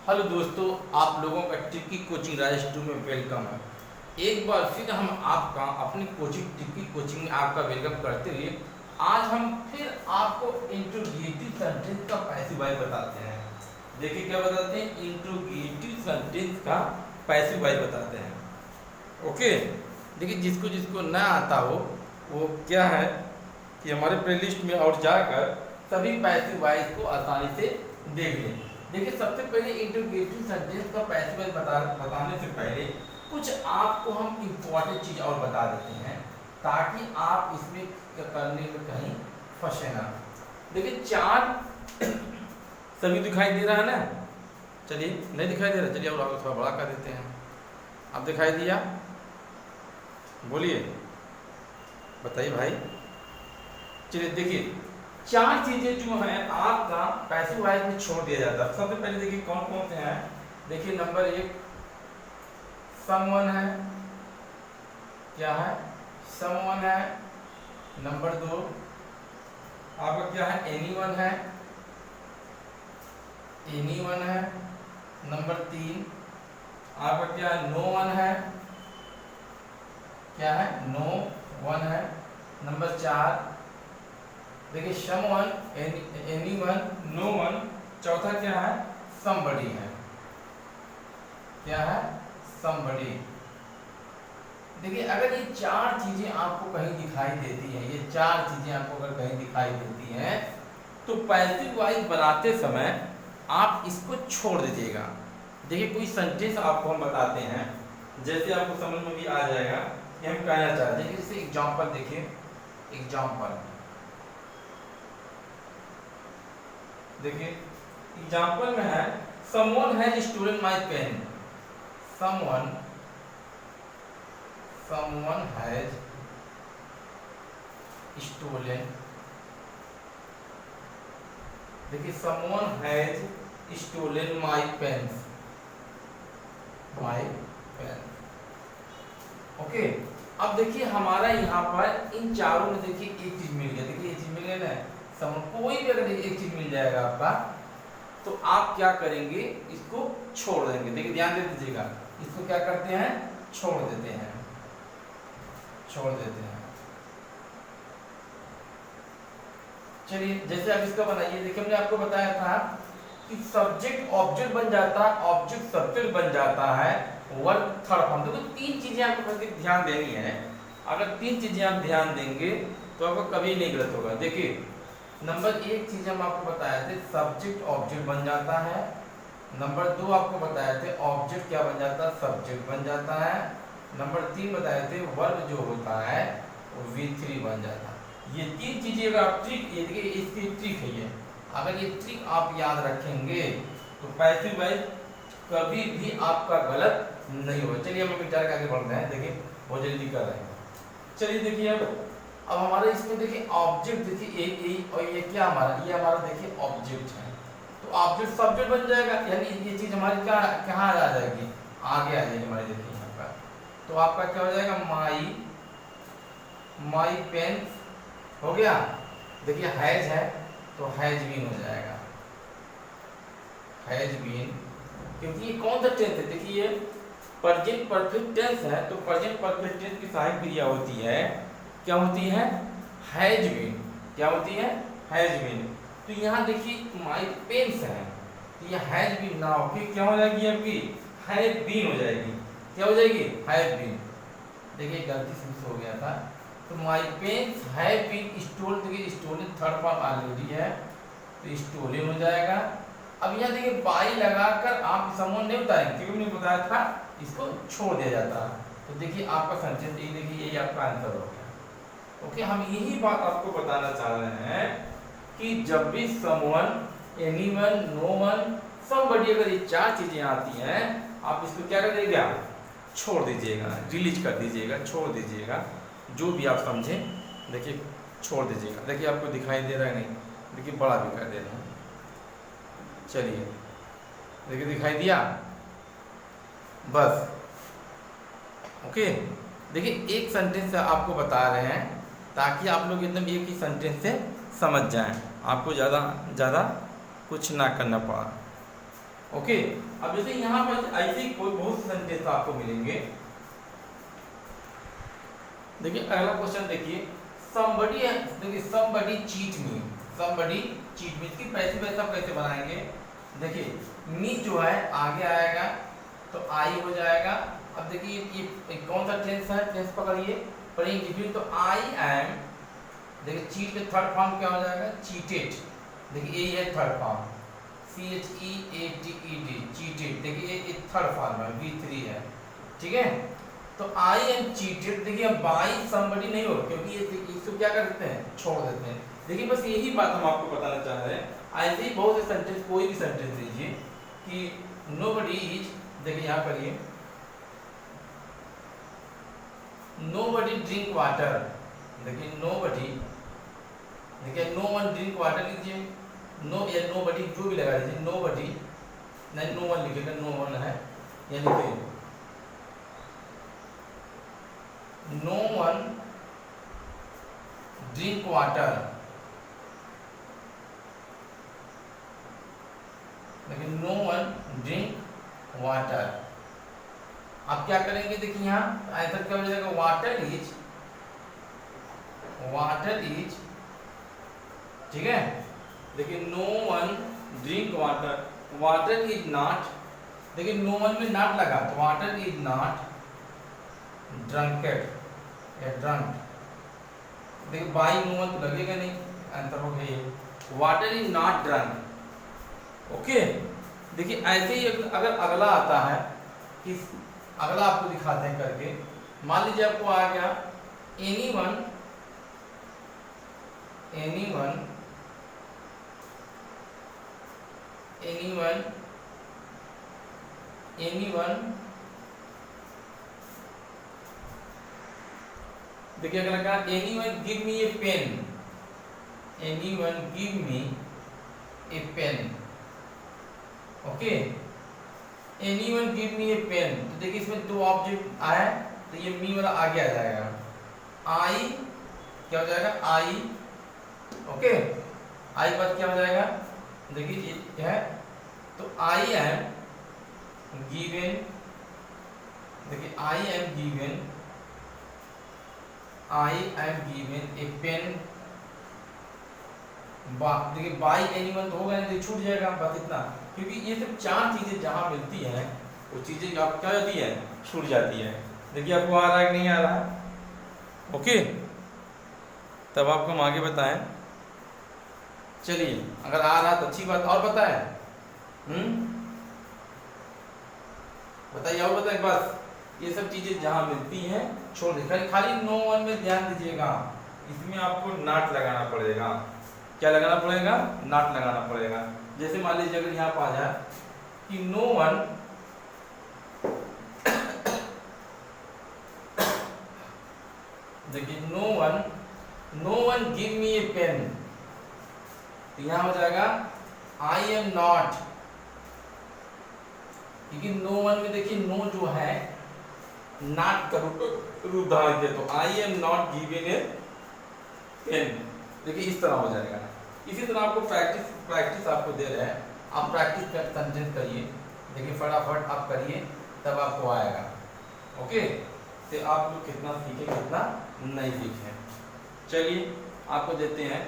Hello दोस्तों, आप लोगों का टिक्की कोचिंग राजेश 2 में वेलकम है। एक बार फिर हम आपका अपनी कोचिंग टिक्की कोचिंग में आपका वेलकम करते हुए आज हम फिर आपको इंट्रोगेटिव सेंटेंस का पैसिव वॉइस बताते हैं। देखिए क्या बताते हैं, इंट्रोगेटिव सेंटेंस का पैसिव वॉइस बताते हैं। ओके, देखिए जिसको जिसको ना आता हो वो क्या है कि हमारे प्लेलिस्ट में और जाकर सभी पैसिव वॉइस को आसानी से देख लें। देखिए सबसे पहले इंट्रोगेटिव सेंटेंस का पैसिव वॉइस बताने से पहले कुछ आपको हम इम्पोर्टेंट चीज़ और बता देते हैं ताकि आप इसमें करने में कहीं फंसे ना। देखिए चार सभी दिखाई दे रहा है ना? चलिए, नहीं दिखाई दे रहा, चलिए और आपको थोड़ा बड़ा कर देते हैं। अब दिखाई दिया? बोलिए, बताइए भाई। चलिए देखिए, चार चीजें जो हैं आपका पैसिव वॉइस में छोड़ दिया जाता है। सबसे पहले देखिए कौन कौन से हैं। देखिए नंबर 1 समवन है, क्या है? समवन है। नंबर 2 आपका क्या है? एनीवन है, एनीवन है। नंबर 3 आपका क्या है? नो वन है, क्या है? नो वन है। नंबर 4 देखिए समवन, एनीवन, नो वन। चौथा क्या है? समबडी है, क्या है? समबडी। देखिए अगर ये चार चीजें आपको कहीं दिखाई देती हैं, ये चार चीजें आपको अगर कहीं दिखाई देती हैं तो पैसिव वॉइस बनाते समय आप इसको छोड़ दीजिएगा। देखिए कोई सेंटेंस आपको हम बताते हैं, जैसे आपको समझ में भी आ जाएगा कि हम कहना चाहते हैं। जैसे एग्जांपल देखिए, एग्जांपल देखिए, एग्जाम्पल में है someone has stolen my pen। someone has stolen, देखिए someone has stolen my pen। Okay, अब देखिए हमारा यहाँ पर इन चारों में देखिए एक चीज मिल गया। देखिए एक चीज मिल गया ना, कोई भी अगर एक चीज मिल जाएगा आपका तो आप क्या करेंगे? इसको छोड़ देंगे। देखिए ध्यान दे दीजिएगा, इसको क्या करते हैं? छोड़ देते हैं, छोड़ देते हैं। चलिए जैसे आप इसका बनाइए। देखिए हमने आपको बताया था कि सब्जेक्ट ऑब्जेक्ट बन जाता है, ऑब्जेक्ट सब्जेक्ट बन जाता है, वर्ब थर्ड फॉर्म। देखो तीन चीजें आपको ध्यान देनी है। अगर तीन चीजें आप ध्यान देंगे तो आपको कभी नहीं गलत होगा। देखिए नंबर 1 चीज हम आपको बताए थे, सब्जेक्ट ऑब्जेक्ट बन जाता है। नंबर 2 आपको बताए थे ऑब्जेक्ट क्या बन जाता है? सब्जेक्ट बन जाता है। नंबर 3 बताए थे वर्ब जो होता है वो V3 बन जाता है। ये तीन चीजें अगर आप ट्रिक, ये देखिए इसकी ट्रिक है ये, अगर ये ट्रिक आप याद रखेंगे तो पैसिव वॉइस कभी भी आपका गलत नहीं होगा। चलिए हम विचार के आगे बढ़ रहे हैं। देखिए बहुत जल्दी कर रहे हैं। चलिए देखिए अब हमारे इसमें देखिए ऑब्जेक्ट, देखिए एक और ये क्या हमारा, ये हमारा देखिए ऑब्जेक्ट है, तो ऑब्जेक्ट सब्जेक्ट बन जाएगा। यानी ये चीज हमारी क्या कहाँ आ जाएगी? आगे आ जाएगी हमारी। देखिए यहाँ पर तो आपका क्या हो जाएगा? माई पेन हो गया। देखिए हैज है तो हैज बीन हो जाएगा, हैज बीन, क्योंकि ये कौन सा टेंस है? देखिए ये प्रेजेंट परफेक्ट टेंस है, तो प्रेजेंट परफेक्ट टेंस की सहायक क्रिया होती है, क्या होती है? Has been. क्या होती है? Has been. तो यहाँ देखिए माई पेन्स है, तो ये हैज बीन ना होके क्या हो जाएगी? आपकी हैज बीन हो जाएगी। क्या हो जाएगी? Has been. देखिए गलती से मिस हो गया था। तो my pens have been stolen, देखिए स्टोलन थर्ड फॉर्म ऑलरेडी है तो स्टोलन हो जाएगा। अब यहाँ देखिए बाई लगाकर आप समवन नहीं उतारेंगे, क्योंकि मैंने बताया था इसको छोड़ दिया जाता है। तो देखिए आपका सेंटेंस ये देखिए यही आपका आंसर हो गया। ओके, हम यही बात आपको बताना चाह रहे हैं कि जब भी someone, anyone, no one, somebody, अगर ये चार चीजें आती हैं आप इसको क्या कर दीजिएगा? छोड़ दीजिएगा, रिलीज कर दीजिएगा, छोड़ दीजिएगा, जो भी आप समझें। देखिए छोड़ दीजिएगा। देखिए आपको दिखाई दे रहा है नहीं? देखिए बड़ा भी कर दे रहा हूँ। चलिए देखिए दिखाई दिया? बस ओके। देखिए एक सेंटेंस आपको बता रहे हैं ताकि आप लोग एकदम एक ही सेंटेंस से समझ जाएं, आपको ज़्यादा कुछ ना करना पड़ा। ओके, अब जैसे यहाँ पर ऐसे ही कोई बहुत से सेंटेंस आपको मिलेंगे। देखिए अगला क्वेश्चन देखिए, somebody, देखिए somebody cheat me, somebody cheat me, इसकी पैसिव वॉइस आप कैसे बनाएंगे? देखिए मी जो है आगे आएगा तो आई हो जाएगा। अब देखिए ये कौन सा टेंस है, टेंस पकड़िए पढ़ेंगे फिर। तो आई एम, देखिए चीट के थर्ड फॉर्म क्या हो जाएगा? चीटेड। देखिए यही है थर्ड फॉर्म, CHEATED, चीटेड। देखिए ये थर्ड फॉर्म है, V3 है, ठीक है। तो आई एम चीटेड, देखिए अब बाई समबडी नहीं हो, क्योंकि ये इसको क्या कर देते हैं? छोड़ देते हैं। देखिए बस यही बात हम आपको बताना चाह रहे हैं। ऐसे ही बहुत से सेंटेंस, कोई भी सेंटेंस लीजिए कि नोबडी इज, देखिए यहाँ पर ये नोबडी ड्रिंक वाटर, देखिए नोबडी, देखिए नो वन ड्रिंक वाटर लीजिए, नो या नोबडी जो भी लगा लीजिए, नोबडी नहीं, नो वन लिखिएगा, नो वन है, या लिखिए नो वन ड्रिंक वाटर, लेकिन नो वन ड्रिंक वाटर। आप क्या करेंगे? देखिए यहाँ आंसर क्या हो जाएगा? वाटर इज, वाटर इज, ठीक है। देखिए no one drink water, water is not, देखिए नो वन में नॉट लगा तो वाटर इज नॉट ड्रंकेड या ड्रंक। देखिए बाई नो वन तो लगेगा नहीं, आंसर हो गया water is not drunk. Okay, देखिए ऐसे ही अगर अगला आता है कि अगला आपको दिखाते हैं करके, मान लीजिए आपको आ गया एनीवन, एनीवन, एनीवन, एनीवन, देखिए अगर लगा anyone give me a pen, anyone give me a pen, okay, anyone give me a pen. तो देखिए इसमें दो ऑब्जेक्ट आए तो ये मी वाला आगे आ जाएगा, आई क्या हो जाएगा? आई, ओके, आई बाद क्या हो जाएगा? देखिए ये है तो आई एम गिवन, देखिए I am given, I am given a pen, देखिए बाई एनीवन तो होगा नहीं, छूट जाएगा बस इतना, क्योंकि ये सब चार चीजें जहां मिलती हैं वो चीजें आप क्या होती है? छूट जाती है। देखिए आपको आ रहा है कि नहीं आ रहा? ओके, तब आपको हम आगे बताएं। चलिए अगर आ रहा तो अच्छी बात, और बताएं, बताइए और बताएं। बस ये सब चीजें जहां मिलती हैं छोड़ दीजिए, खाली नो वन में ध्यान दीजिएगा, इसमें आपको नॉट लगाना पड़ेगा। क्या लगाना पड़ेगा? नॉट लगाना पड़ेगा। जैसे मान लीजिए अगर यहाँ पर आ जाए कि नो वन, देखिए no one, no one give me a pen, तो यहाँ हो जाएगा आई एम नॉट, क्योंकि नो वन में देखिए नो जो है नॉट का रूप धारण किया, तो I am not given a pen. देखिए इस तरह हो जाएगा। इसी तरह आपको प्रैक्टिस आपको दे रहे हैं, आप प्रैक्टिस कर सेंटेंस करिए, देखिए फटाफट आप करिए तब आपको आएगा। ओके, तो आप लोग कितना सीखे कितना नहीं सीखे। चलिए आपको देते हैं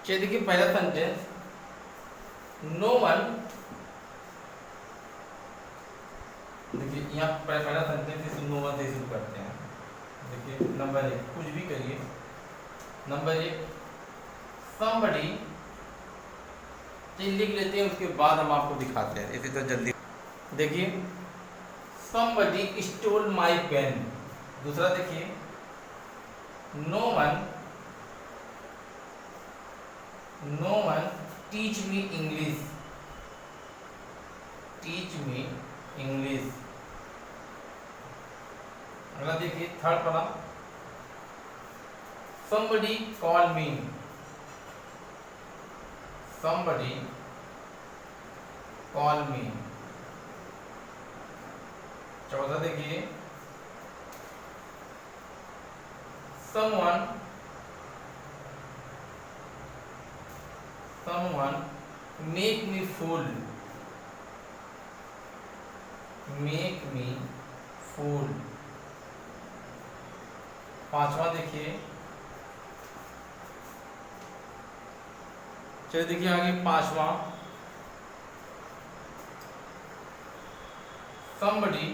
चलिए देखिए पहला सेंटेंस, नो वन, देखिए यहाँ पहला सेंटेंस नो वन से शुरू करते हैं। देखिए नंबर 1 कुछ भी करिए, नंबर 1 somebody, चलिए लिख लेते हैं, उसके बाद हम आपको दिखाते हैं इसी तरह जल्दी। देखिए somebody stole my pen, दूसरा देखिए no one teach me English, teach me English। अगला देखिए थर्ड वाला, somebody call me कॉल मी। 14 देखिए, someone make me fool। make me fool। 5वां देखिए, चलिए देखिए आगे 5वां, somebody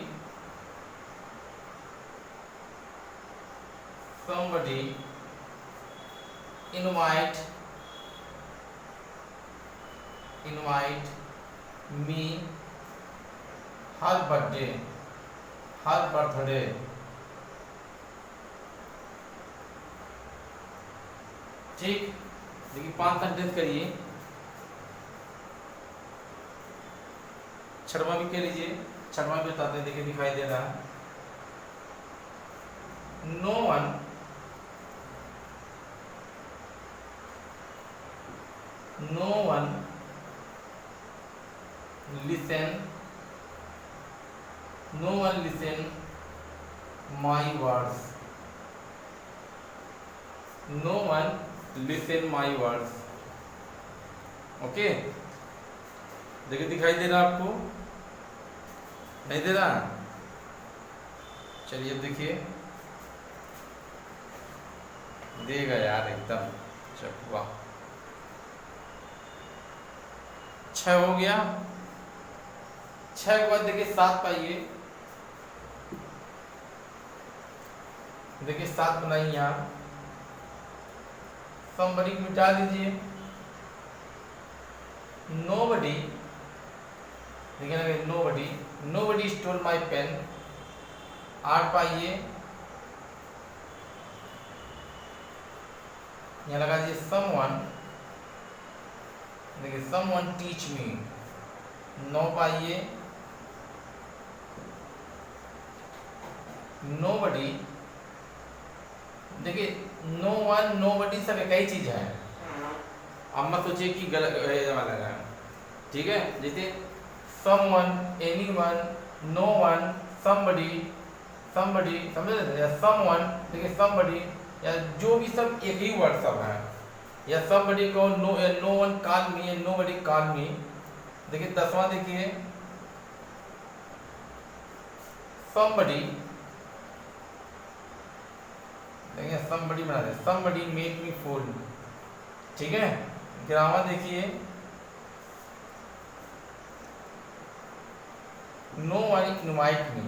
invite me her birthday। ठीक, देखिए 5 सेंटेंस करिए। 6वां भी कह लीजिए, 6वां भी बताते हैं, देखिए दिखाई दे रहा है। No one listen my words। no one listen my words। Okay, देखिए दिखाई दे रहा आपको, नहीं दे रहा? चलिए अब देखिए, देगा यार एकदम। वाह, 6 हो गया। 6 के बाद देखिए 7 पाइए, देखिए 7 बनाइए यहाँ। somebody को मिटा दीजिए। nobody, देखिए ना, nobody stole my pen। 8 पाइए, यहाँ लगा दीजिए someone, देखिए someone teach me। 9 पाइए, nobody, देखिए no one nobody सब एक ही चीज है। अब मत सोचिए कि गलत वाला है, ठीक है। जैसे someone, anyone, no one, somebody, समझ रहे, या someone, देखिए somebody, या जो भी सब एक ही वर्ड सब है। या somebody को no one call me, nobody call me। देखिए 10वां देखिए, somebody, देखिए somebody बना दे, somebody make me fool। ठीक है। 11वां देखिए, no one invite me।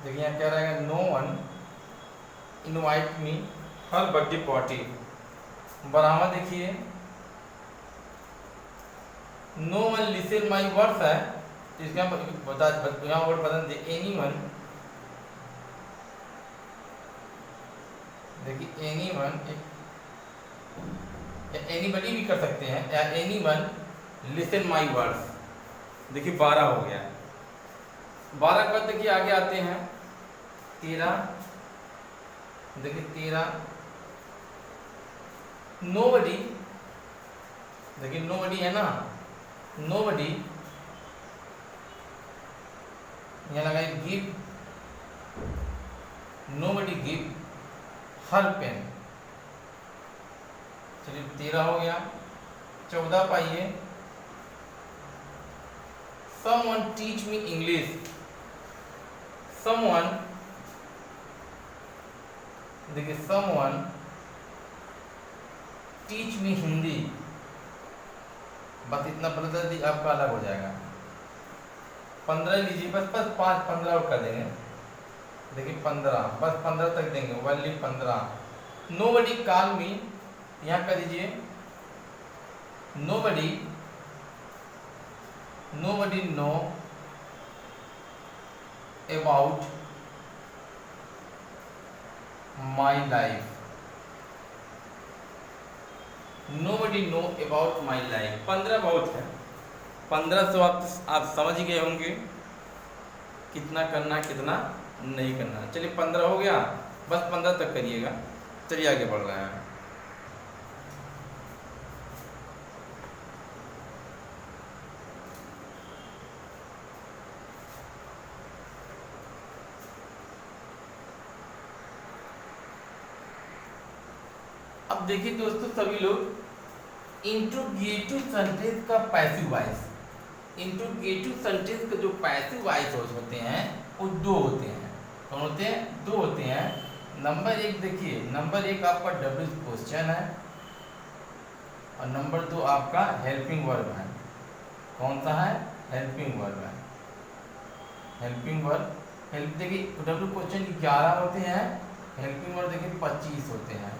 देखिए यहाँ क्या रहेगा, no one invite me her birthday party। 12वां देखिए, no one listen my words है, तो इसका बता यहाँ वर्ड बदल दे, anyone, देखिए anyone, anybody भी कर सकते हैं, या anyone listen my words। देखिए 12 हो गया। 12 के बाद देखिए आगे आते हैं 13, देखिए 13, nobody, देखिए nobody है ना, nobody, यहाँ लगाए give, nobody give her pen। चलिए 13 हो गया। 14 पाइए, someone teach me English। someone, देखिए someone teach me हिंदी। बस इतना बदल दी, आपका अलग हो जाएगा। 15 लीजिए, बस 15 और कर देंगे। देखिए 15, बस 15 तक देंगे, ओनली 15। nobody call me, यहाँ कर दीजिए nobody know about my life। nobody know about my life। 15 बहुत है। 15 से आप समझ गए होंगे कितना करना कितना नहीं करना। चलिए 15 हो गया, बस 15 तक करिएगा। चलिए आगे बढ़ रहे हैं। अब देखिए दोस्तों सभी लोग, इंट्रोगेटिव सेंटेंस का पैसिव वॉइस, इंट्रोगेटिव सेंटेंस का जो पैसिव वॉइस होते हैं वो दो होते हैं। कौन होते हैं? दो होते हैं। नंबर एक देखिए, नंबर एक आपका डब्ल्यू क्वेश्चन है और नंबर दो आपका हेल्पिंग वर्ब है। कौन सा है? हेल्पिंग वर्ब है। हेल्पिंग वर्ब, हेल्प देखिए डब्ल्यू क्वेश्चन 11 होते हैं, हेल्पिंग वर्ब देखिए 25 होते हैं।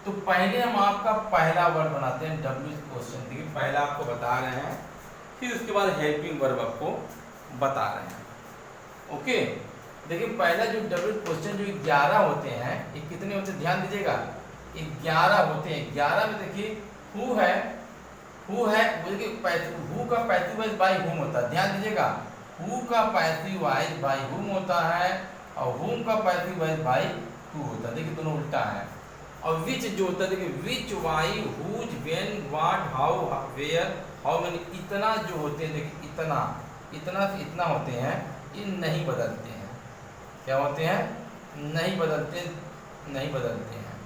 तो पहले हम आपका पहला वर्ब बनाते हैं डब्ल्यू क्वेश्चन, देखिए पहला आपको बता रहे हैं, फिर उसके बाद हेल्पिंग वर्ब आपको बता रहे हैं। ओके, देखिए पहला जो डब्ल्यू क्वेश्चन जो 11 होते हैं, ये कितने होते हैं ध्यान दीजिएगा, 11 होते हैं। 11 में देखिए हु है, हु है वो देखिए हु का पैसिव वॉइस बाय हुम होता है, ध्यान दीजिएगा। हु का पैसिव वॉइस बाय हुम होता है और हुम का पैसिव वॉइस बाय हु होता है, देखिए दोनों उल्टा है। और विच जो होता है देखिए which, why, whose, when, what, how, where, how many, इतना जो होते हैं देखिए इतना, इतना से इतना होते हैं, ये नहीं बदलते हैं। क्या होते हैं? नहीं बदलते, नहीं बदलते हैं।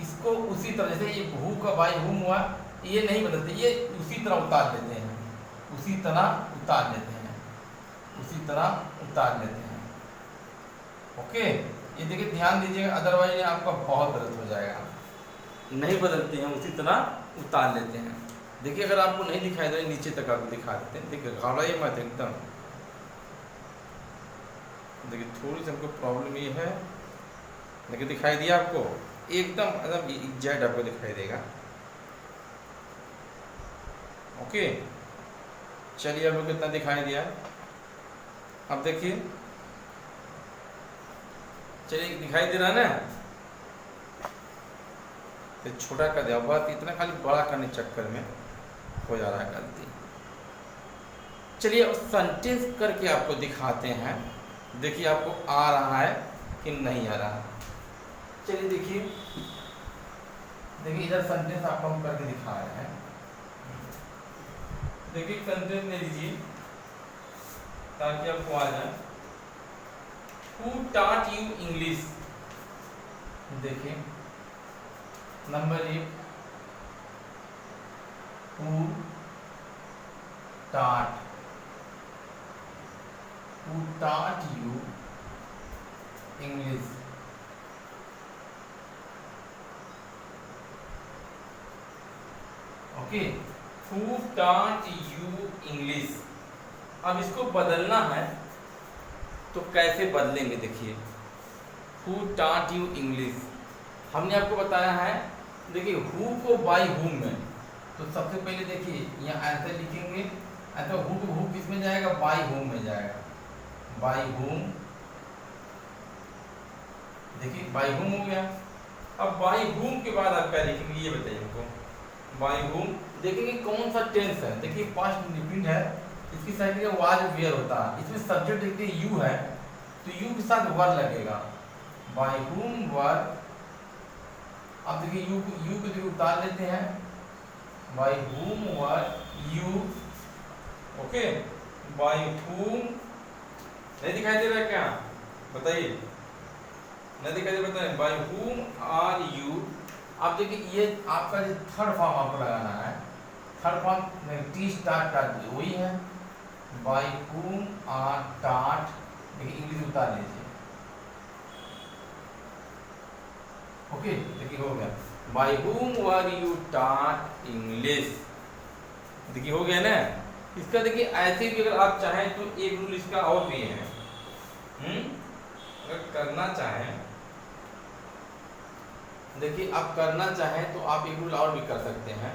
इसको उसी तरह से ये हु का बाय हुम हुआ, ये नहीं बदलते, ये उसी तरह उतार लेते हैं, उसी तरह उतार लेते हैं, उसी तरह उतार लेते हैं। ओके, ये देखिए ध्यान दीजिएगा, अदरवाइज आपका बहुत गलत हो जाएगा। नहीं बदलते हैं, उसी तरह उतार लेते हैं। देखिए अगर आपको नहीं दिखाई दे, नीचे तक आपको दिखा देते हैं, देखिए घबराइए मत एकदम। देखिए थोड़ी सी हमको प्रॉब्लम ये है, देखिए दिखाई दिया आपको, एकदम एकदम एग्जैक्ट आपको दिखाई देगा। ओके, चलिए आपको कितना दिखाई दिया। अब देखिए, चलिए दिखाई दे रहा है ना, तो छोटा कर दिया, बात इतना खाली बड़ा करने चक्कर में हो जा रहा है गलती। चलिए सेंटेंस करके आपको दिखाते हैं, देखिए आपको आ रहा है कि नहीं आ रहा। चलिए देखिए, देखिए इधर सेंटेंस आपको हम करके दिखा रहे हैं। देखिए सेंटेंस ले लीजिए ताकि आपको आ जाए। Who taught you English? देखिए नंबर एक, Who taught you English? Okay, Who taught you English? अब इसको बदलना है तो कैसे बदलेंगे? देखिए Who taught you English, हमने आपको बताया है। देखिए who को by whom में, तो सबसे पहले देखिए यहाँ ऐसे लिखेंगे, ऐसा who किस में जाएगा? by whom में जाएगा, by whom। देखिए by whom हो गया। अब by whom के बाद आप क्या लिखेंगे ये बताइए हमको। by whom देखेंगे कौन सा टेंस है, देखिए पास्ट इंडेफिनिट है, इसकी साइड में वाज वेयर होता है, इसमें सब्जेक्ट देखते यू है तो यू के साथ वर लगेगा, बाय whom वर। अब देखिए यू को देखिए उतार लेते हैं, by whom were you. Okay, by whom, नहीं दिखाई दे रहा है क्या बताइए? नहीं दिखाई दे, बताइए बाय whom आर यू। अब देखिए ये आपका जो थर्ड फॉर्म आपको लगाना है, थर्ड फॉर्म टी स्टार्ट वही है, बाय whom आर taught, देखिए इंग्लिश उतार लीजिए। ओके, देखिए हो गया, bye whom were you taught English, देखिए हो गया ना। इसका देखिए ऐसे भी अगर आप चाहें तो एक रूल इसका और भी है, अगर करना चाहें, देखिए आप करना चाहें तो आप एक रूल और भी कर सकते हैं।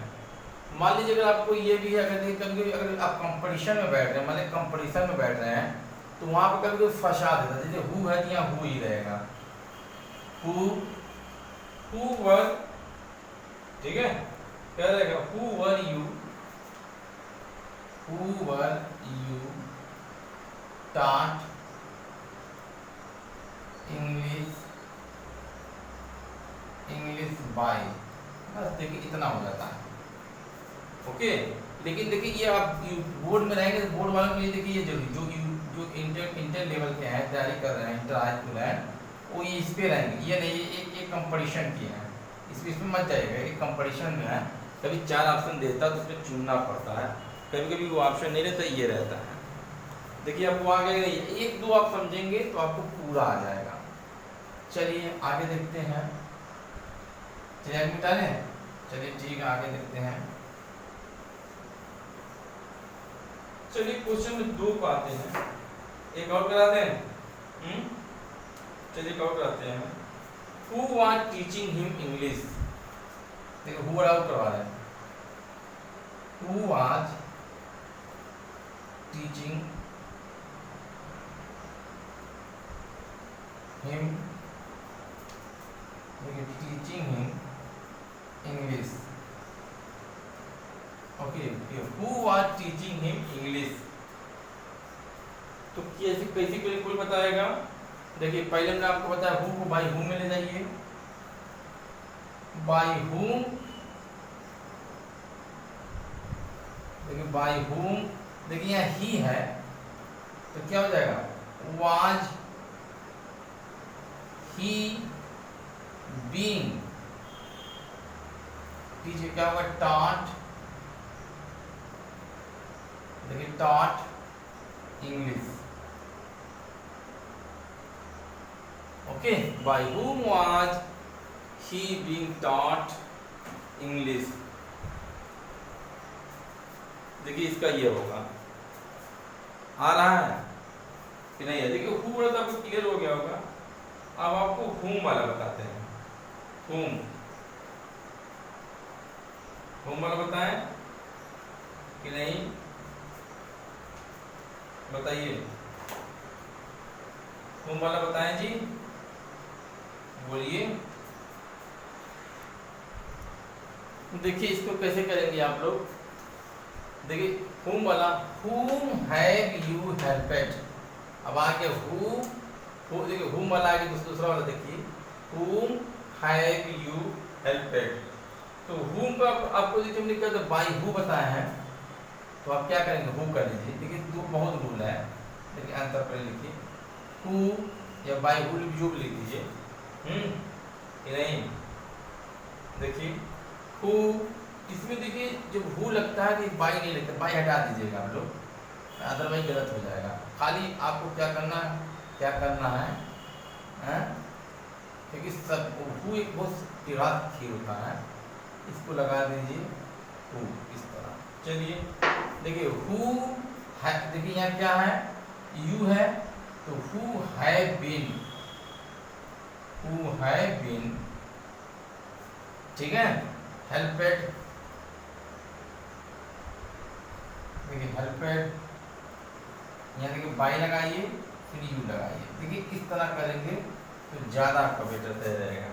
मान लीजिए अगर आपको ये भी है, अगर कभी अगर आप कंपटीशन में बैठ रहे हैं, मान लीजिए कंपटीशन में बैठ रहे हैं तो वहाँ पर कभी कोई फंसा देता है, जैसे हु है तो यहाँ हु ही रहेगा, हु वर, ठीक है, क्या रहेगा? Who were you taught English by, बस देखिए इतना हो जाता है। ओके, लेकिन देखिए ये आप बोर्ड में रहेंगे तो बोर्ड वालों के लिए देखिए ये जरूरी, जो इंटर लेवल के हैं, तैयारी कर रहे हैं, इंटर हाई स्कूल है, वो ये इस पे रहेंगे, ये नहीं, ये एक कंपटीशन की है, इसमें मत जाइएगा, ये कंपटीशन में है, कभी 4 ऑप्शन देता है तो उसमें चुनना पड़ता है, कभी कभी वो ऑप्शन नहीं रहता, ये रहता है। देखिए आपको आगे एक दो आप समझेंगे तो आपको पूरा आ जाएगा। चलिए आगे देखते हैं। चलिए आगे मिटा लें, चलिए ठीक है आगे देखते हैं। चलिए क्वेश्चन में 2 को आते हैं, एक और करा दें। चलिए एक और कराते हैं। Who was teaching him English? देखो who और करवा रहे हैं। Who was teaching him, देखिए teaching him English, okay. Who was teaching him English? तो कैसे कैसे कोई बताएगा। देखिए पहले मैंने आपको बताया हु को बाय हु में ले जाइए, बाय हुम, देखिए बाय हुम, देखिए यहाँ ही है तो क्या हो जाएगा, वाज ही बीइंग, पीछे क्या होगा, टॉट, देखिए taught English, okay. By whom was he being taught English? देखिए इसका ये होगा, आ रहा है कि नहीं है। देखिए who वाला तो आपको क्लियर हो गया होगा। अब आपको whom वाला बताते हैं। whom वाला बताएं कि नहीं, बताइए whom वाला बताएं जी, बोलिए। देखिए इसको कैसे करेंगे आप लोग, देखिए whom वाला, whom have you helped, अब आगे who देखिए whom वाला आगे दूसरा वाला देखिए, whom have you helped, तो whom का आपको देखिए हमने क्या बाय who बताया है, तो आप क्या करेंगे, who कर लीजिए। देखिए दो बहुत रूल है, देखिए आंसर पर लिखिए who या बाय who जो भी लिख दीजिए, कि नहीं। देखिए who, इसमें देखिए जब who लगता है कि बाय नहीं लगता, बाय हटा दीजिएगा आप लोग, अदरवाइज गलत हो जाएगा। खाली आपको क्या करना है, क्योंकि सब who एक बहुत टेढ़ा खीर होता है, इसको लगा दीजिए who इस तरह। चलिए देखिए who है, देखिए यहाँ क्या है, you है, तो who have been, ठीक है, helped, देखिए helped, यहाँ देखिए बाय लगाइए फिर यू लगाइए। देखिए इस तरह करेंगे तो ज़्यादा आपका बेटर तय रहेगा,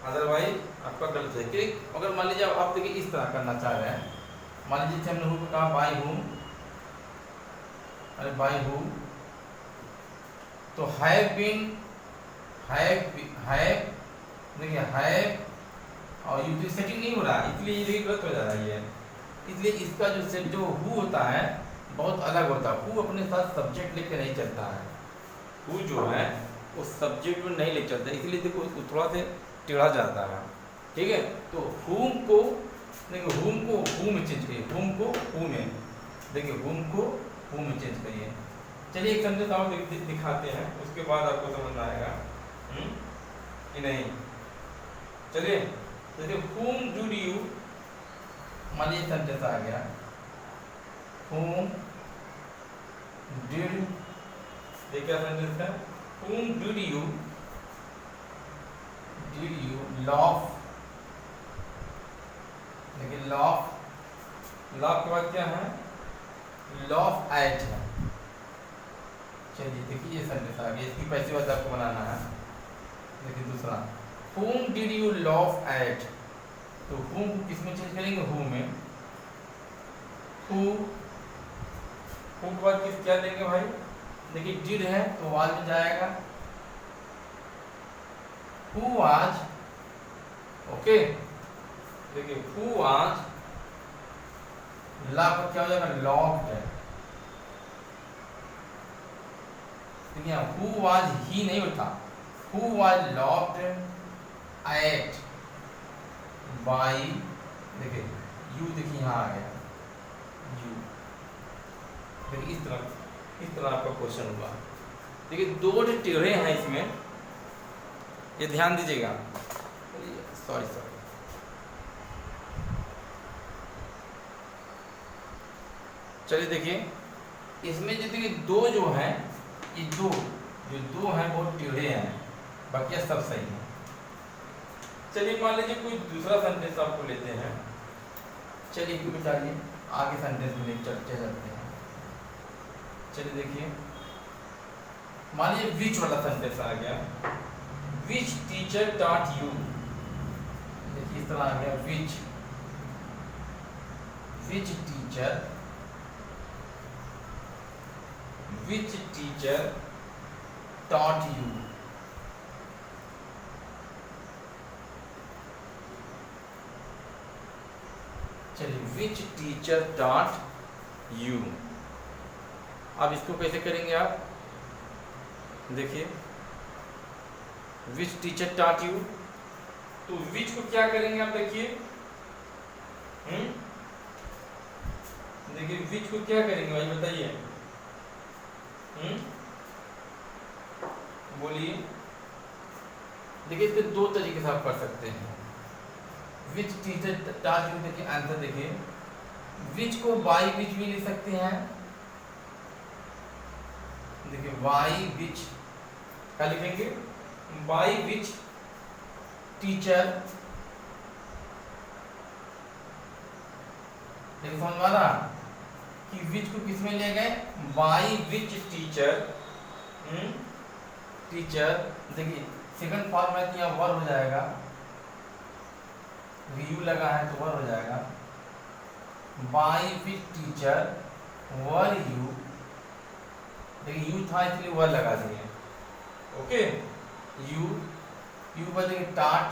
अदरवाइज आपका गलत है। कि अगर मान लीजिए आप देखिए इस तरह करना चाह रहे हैं, मान लीजिए हमने हु को कहा बाय हूम, अरे बाय हु, तो हैव बीन, हैव देखिए हैव और यू की सेटिंग नहीं हो रहा, इसलिए ये गलत हो जा रहा है। इसलिए इसका जो सेट जो हु होता है बहुत अलग होता है। हु अपने साथ सब्जेक्ट लेके नहीं चलता है, हु जो है वो सब्जेक्ट में नहीं ले चलता, इसलिए देखो थोड़ा सा टेढ़ा जाता है, ठीक है। तो हुम को देखिए हुम को हु में चेंज करिए, हुम को हु में, देखिए हुम को हु में चेंज करिए। चलिए एक सेंटेंस और दिखाते हैं, उसके बाद आपको समझ में आएगा कि नहीं। चलिए देखिए whom did you, मान लीजिए सेंटेंस आ गया, whom did, देखिए सेंटेंस है whom did you love, देखिए love के बाद क्या है, love at है। चलिए देखिए ये सेंटेंस आ गया, इसकी पहली बात आपको बनाना है। देखिए दूसरा whom did you laugh at, तो whom किसमें चेंज करेंगे, who में, who के बाद किस क्या देंगे भाई, देखिए did है तो was में जाएगा, who was, ओके। देखिए who was, ला पर क्या हो जाएगा, loved है। देखिए who was ही नहीं होता, who was loved at, by, देखिए यू, देखिए यहाँ आ गया यू, देखिए इस तरह आपका क्वेश्चन हुआ। देखिए दो टेढ़े हैं इसमें, ये ध्यान दीजिएगा। सॉरी चलिए देखिए इसमें जो देखिए दो जो हैं, ये दो हैं बहुत टेढ़े हैं, बाकी सब सही है। चलिए मान लीजिए कोई दूसरा सेंटेंस आपको लेते हैं, चलिए क्यों चलिए आगे सेंटेंस में चलते हैं। चलिए देखिए मान लीजिए विच वाला सेंटेंस आ गया, विच टीचर टॉट यू, देखिए इस तरह आ गया विच टीचर टॉट यू। चलिए विच टीचर टॉट यू, अब इसको कैसे करेंगे आप, देखिए विच टीचर टॉट यू, तो विच को क्या करेंगे आप, देखिए देखिए विच को क्या करेंगे भाई बताइए, बोलिए। देखिए इसके दो तरीके से आप कर सकते हैं, विच टीचर टॉट यू, देखिए आंसर देखिए, विच को बाई विच भी लिख सकते हैं, देखिए बाई विच क्या लिखेंगे, बाई विच टीचर, देखिए समझ में आ रहा कि विच को किस में ले गए, बाई विच टीचर, देखिए सेकंड फॉर्मेट यहाँ वर हो जाएगा, यू लगा है तो वर हो जाएगा, by which teacher were you, देखिए यू था इसलिए वर लगा दिए, ओके, यू पर देखिए टाट,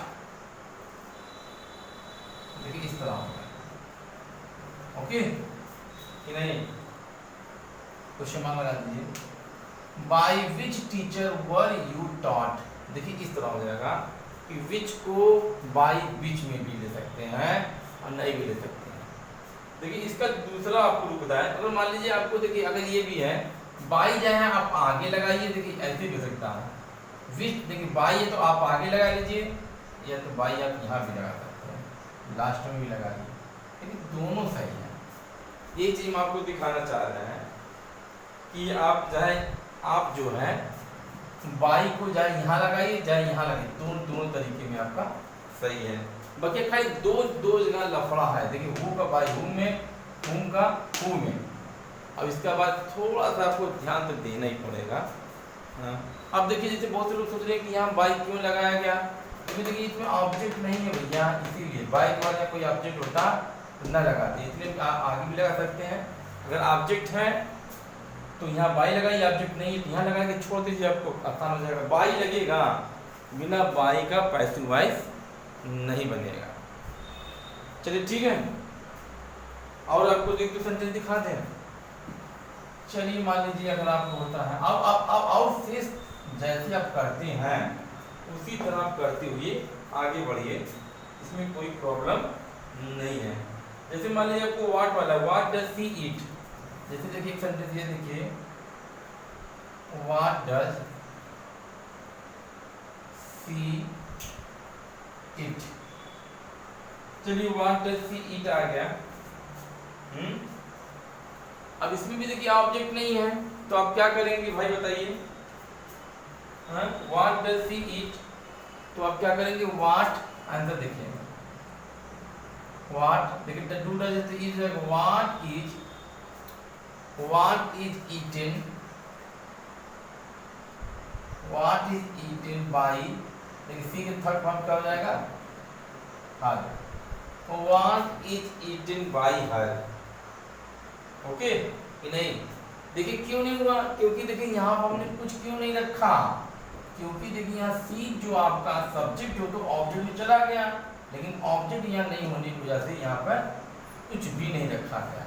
देखिए इस तरह होगा, ओके कि नहीं, क्वेश्चन मार्क लगा दीजिए, by which teacher were you taught, देखिए इस तरह हो जाएगा कि विच को बाई विच में भी ले सकते हैं और नहीं भी ले सकते हैं। देखिए इसका दूसरा आपको रुक है, अगर मान लीजिए आपको देखिए अगर ये भी है बाई जो है आप आगे लगाइए, देखिए ऐसे भी हो सकता है, विच देखिए बाई है तो आप आगे लगा लीजिए, या तो बाई आप यहाँ भी लगा सकते हैं, लास्ट में भी लगा लीजिए, लेकिन दोनों सही है। ये चीज हम आपको दिखाना चाह रहे हैं कि आप जो है बाई को जाए यहाँ लगाइए जाए यहाँ लगाइए, दोनों तरीके में आपका सही है। बाकी खाली दो जगह लफड़ा है, देखिए हु का बाई हुम में, हुम का हु में, अब इसका बाद थोड़ा सा आपको ध्यान तो देना ही पड़ेगा। हाँ अब देखिए जैसे बहुत से लोग सोच रहे हैं कि यहाँ बाई क्यों लगाया गया, तो देखिए इसमें ऑब्जेक्ट नहीं है भैया, इसीलिए बाई के बाद कोई ऑब्जेक्ट होता तो न लगाते, इसलिए आगे भी लगा सकते हैं। अगर ऑब्जेक्ट है तो यहाँ बाई लगाइए, ऑब्जेक्ट नहीं है यहाँ लगा के छोड़ दीजिए, आपको आसान हो जाएगा। बाई लगेगा, बिना बाई का पैसिव वॉइस नहीं बनेगा। चलिए ठीक है, और आपको एक दो सेंटेंस दिखा दें। चलिए मान लीजिए अगर आपको होता है, अब और शेष जैसे आप करते हैं उसी तरह आप करते हुए आगे बढ़िए, इसमें कोई प्रॉब्लम नहीं है। जैसे मान लीजिए आपको व्हाट वाला, व्हाट डज सी ईट, जैसे देखिए एक सेंटेंस ये देखिए, व्हाट डज सी ईट, चलिए व्हाट डज सी ईट आ गया। अब इसमें भी देखिए ऑब्जेक्ट नहीं है तो आप क्या करेंगे भाई बताइए, व्हाट डज सी ईट, तो आप क्या करेंगे, व्हाट आंसर देखिए, व्हाट देखिए do does is, what is eaten, what is eaten by, देखिए सी के थर्ड फॉर्म क्या हो जाएगा, her, what is eaten by her, okay कि नहीं। देखिए क्यों नहीं हुआ, क्योंकि देखिए यहाँ पर हमने कुछ क्यों नहीं रखा, क्योंकि देखिए यहाँ सी जो आपका सब्जेक्ट हो तो ऑब्जेक्ट में चला गया, लेकिन ऑब्जेक्ट यहाँ नहीं होने की वजह से यहाँ पर कुछ भी नहीं रखा गया।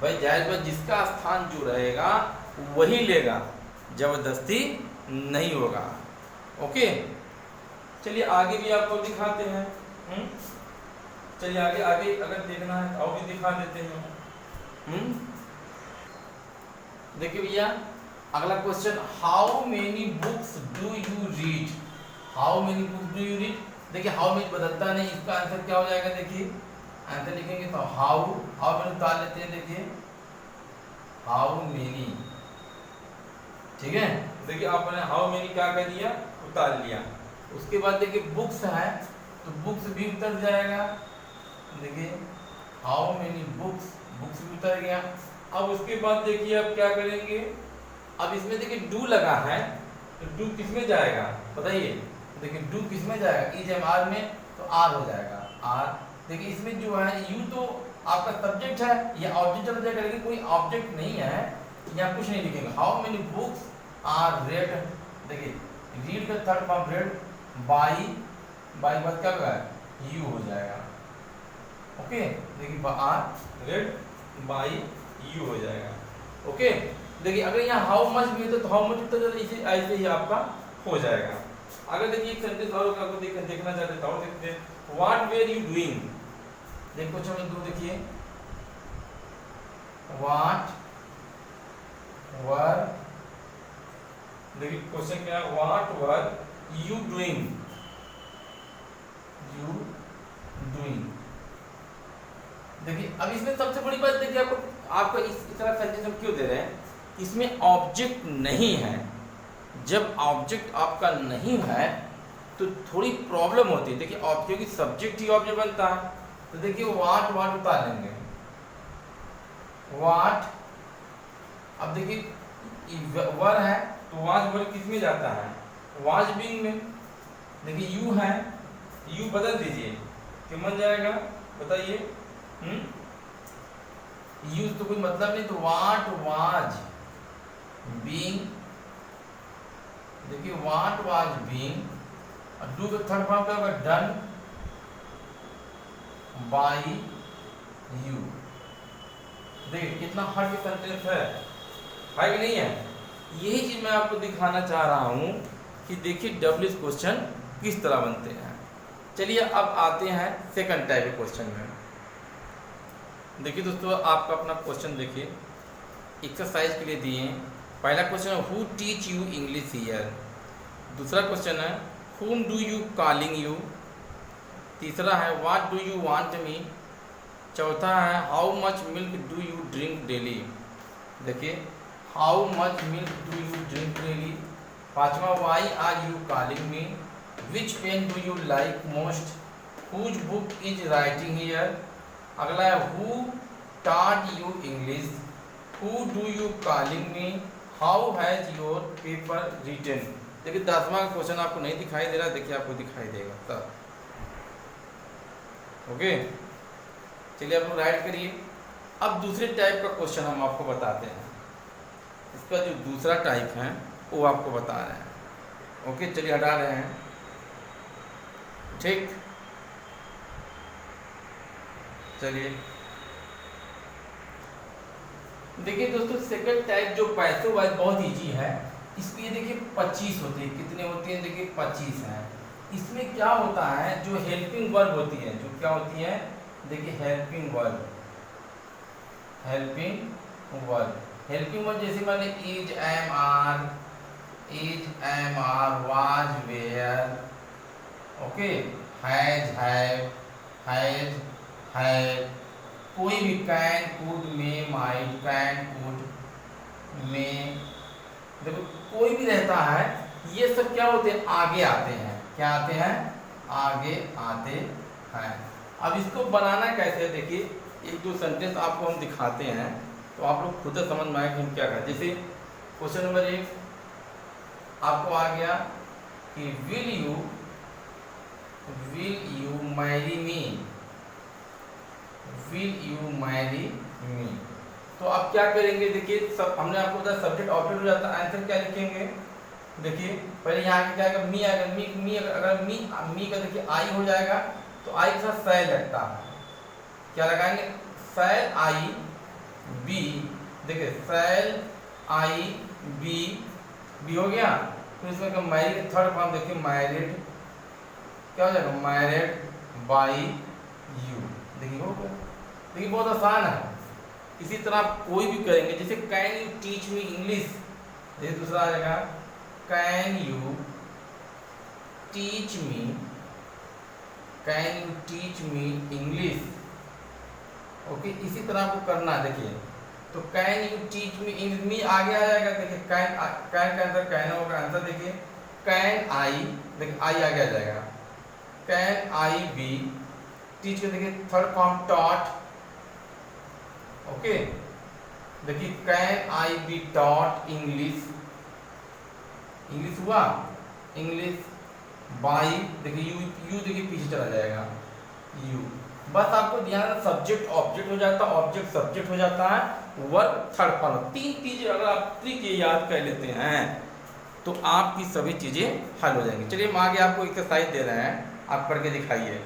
भाई जायज बात, जिसका स्थान जो रहेगा वही लेगा, जबरदस्ती नहीं होगा, ओके। चलिए आगे भी आपको दिखाते हैं। चलिए आगे आगे अगर देखना है तो और भी दिखा देते हैं। देखिए भैया अगला question, how many books do you read? How many books do you read? देखिए हाउ मेनी बदलता नहीं, इसका आंसर क्या हो जाएगा? देखिए आंसर लिखेंगे तो हाउ मेनी उतार लेते हैं। देखिए हाउ मेनी, ठीक है। देखिए आपने हाउ मेनी क्या कर दिया, उतार लिया। उसके बाद देखिए बुक्स है तो बुक्स भी उतर जाएगा। देखिए हाउ मेनी बुक्स, बुक्स भी उतर गया। अब उसके बाद देखिए अब क्या करेंगे, अब इसमें देखिए डू लगा है तो डू किस में जाएगा बताइए? देखिए डू किस में जाएगा? इज एम आर में, तो आर हो जाएगा आर। देखिए इसमें जो है यू तो आपका सब्जेक्ट है, ये ऑब्जेक्ट चला जाएगा, लेकिन कोई ऑब्जेक्ट नहीं है, यहाँ कुछ नहीं लिखेंगे। How many books are read? देखिए रीड का थर्ड फॉर्म रेड, बाई बाद क्या होगा? यू हो जाएगा। ओके देखिए आर रेड बाई यू हो जाएगा। ओके देखिए अगर यहाँ हाउ मच भी है तो हाउ मच तो इसे ऐसे ही आपका हो जाएगा। अगर देखिए एक सेंटेंस और आपको देखना चाहते तो और देखते हैं, व्हाट वेर यू डूइंग? देखो क्वेश्चन नंबर 2 देखिए, व्हाट वर, देखिए क्वेश्चन क्या है, what were you doing? You doing. देखिए अब इसमें सबसे बड़ी बात देखिए आपको इस तरह सेंटेंस हम क्यों दे रहे हैं, इसमें ऑब्जेक्ट नहीं है। जब ऑब्जेक्ट आपका नहीं है तो थोड़ी प्रॉब्लम होती है। देखिए ऑब्जेक्ट की सब्जेक्ट ही ऑब्जेक्ट बनता है, तो देखिए व्हाट उतार लेंगे, व्हाट। अब देखिए वर है तो वाज वर किस में जाता है? वाज बीइंग में। देखिए यू है, यू बदल दीजिए कि बन जाएगा बताइए? यूज तो कोई मतलब नहीं, तो व्हाट वाज बीइंग। देखिए व्हाट वाज बीइंग, और डू का थर्ड फॉर्म क्या होगा? Done by you. देखिए कितना हार्ड सेंटेंस है कि नहीं है? यही चीज मैं आपको दिखाना चाह रहा हूं कि देखिए डब्ल्यूएच क्वेश्चन किस तरह बनते हैं। चलिए अब आते हैं सेकंड टाइप के क्वेश्चन में। देखिए दोस्तों आपका अपना क्वेश्चन देखिए, एक्सरसाइज के लिए दिए। पहला क्वेश्चन है who teach you English here? दूसरा क्वेश्चन है whom do you calling you? तीसरा है what do you want me? चौथा है how much milk do you drink daily? देखिए how much milk do you drink daily. पांचवा why are you calling me? Which pen do you like most? Whose book is writing here? अगला है who taught you English? Who do you calling me? How has your paper written? देखिए 10वां question आपको नहीं दिखाई दे रहा, देखिए आपको दिखाई देगा तब। ओके चलिए आप लोग राइट करिए। अब दूसरे टाइप का क्वेश्चन हम आपको बताते हैं, इसका जो दूसरा टाइप है वो आपको बता रहे हैं। ओके चलिए हटा रहे हैं, ठीक। चलिए देखिए दोस्तों सेकंड टाइप जो पैसों वाइज बहुत इजी है, इसमें देखिए 25 होते हैं। कितने होते हैं? देखिए 25 हैं। इसमें क्या होता है, जो हेल्पिंग वर्ब होती है, जो क्या होती है? देखिए helping verb, helping verb, helping verb जैसे मैंने is am are, was were, okay, has have, has had, कोई भी can could may might, can could may, देखो कोई भी रहता है, ये सब क्या होते हैं? आगे आते हैं। क्या आते हैं? आगे आते हैं। अब इसको बनाना कैसे है, देखिए एक दो सेंटेंस आपको हम दिखाते हैं तो आप लोग खुद समझ में आएगा हम क्या करें। जैसे क्वेश्चन नंबर 1 आपको आ गया कि will you marry me? Will you marry me? तो आप क्या करेंगे? देखिए सब हमने आपको बताया सब्जेक्ट ऑब्जेक्ट हो जाता है, आंसर क्या लिखेंगे? देखिए पहले यहाँ के क्या आएगा? मी आएगा, मी अगर मी का देखिए आई हो जाएगा तो आई के साथ सैल लगता है, क्या लगाएंगे? सैल आई बी। देखिए सैल आई बी हो गया। तो इसमें मैरिड थर्ड फॉर्म देखिए मैरिड, क्या हो जाएगा? Married by you. देखिए हो गया। देखिए बहुत आसान है। इसी तरह आप कोई भी करेंगे, जैसे can you teach me English, ये दूसरा आ जाएगा can you teach me, can you teach me English. Okay, इसी तरह आपको करना है। देखिए तो can you teach me English, me आगे आ जाएगा। देखिए कैन, कैन का आंसर कैन होगा। आंसर देखिए कैन आई, देखिए आई आगे आ जाएगा। कैन आई बी, टीच के देखिए थर्ड फॉर्म टॉट। ओके, देखिए can I be taught English, English हुआ इंग्लिश बाई, देखिए यू, यू देखिए पीछे चला जाएगा यू। बस आपको ध्यान, सब्जेक्ट ऑब्जेक्ट हो जाता है, ऑब्जेक्ट सब्जेक्ट हो जाता है, वर्ब थर्ड फॉर्म। तीन चीजें अगर आप ट्रिक ये याद कर लेते हैं तो आपकी सभी चीजें हल हो जाएंगी। चलिए हम आगे आपको एक्सरसाइज दे रहे हैं, आप करके दिखाइए।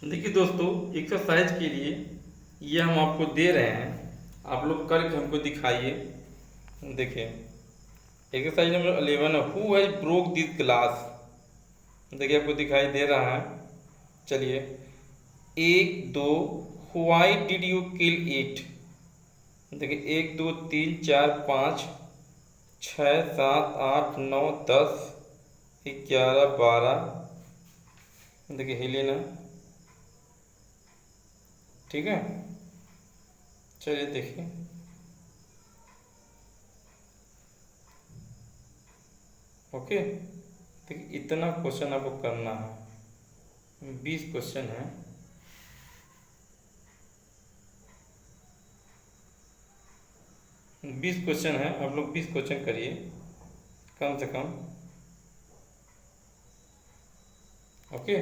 देखिए दोस्तों, एक्सरसाइज के लिए ये हम आपको दे रहे हैं, आप लोग करके हमको दिखाइए। देखिए एक्सरसाइज नंबर 11 है, who has broke this glass. देखिए आपको दिखाई दे रहा है। चलिए 1 2, why did you kill it. देखिए 1 2 3 4 5 6 7 8 9 10 11 12। देखिए हिले ना, ठीक है। चलिए देखिए, ओके। देखिए इतना क्वेश्चन आपको करना है, 20 क्वेश्चन है। बीस क्वेश्चन है, आप लोग 20 क्वेश्चन करिए कम से कम। ओके,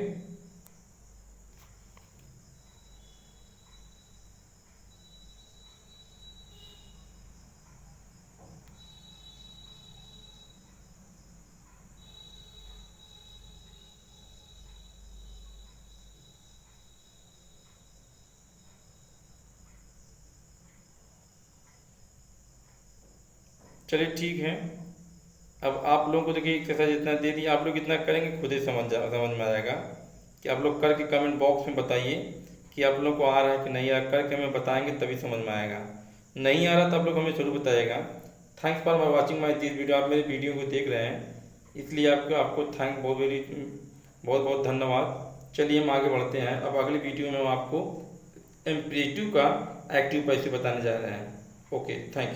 चलिए ठीक है। अब आप लोगों को देखिए एक्सरसाइज इतना दे दिया, आप लोग इतना करेंगे खुद ही समझ में आएगा। कि आप लोग करके कमेंट बॉक्स में बताइए कि आप लोग को आ रहा है कि नहीं आ रहा। करके हमें बताएंगे तभी समझ में आएगा। नहीं आ रहा तो आप लोग हमें जरूर बताइएगा। Thanks for watching my this video. आप मेरे वीडियो को देख रहे हैं इसलिए आपको थैंक बहुत बहुत धन्यवाद। चलिए हम आगे बढ़ते हैं। अब अगली वीडियो में हम आपको इम्परेटिव का एक्टिव पैसे बताने जा रहे हैं। Okay, thank you.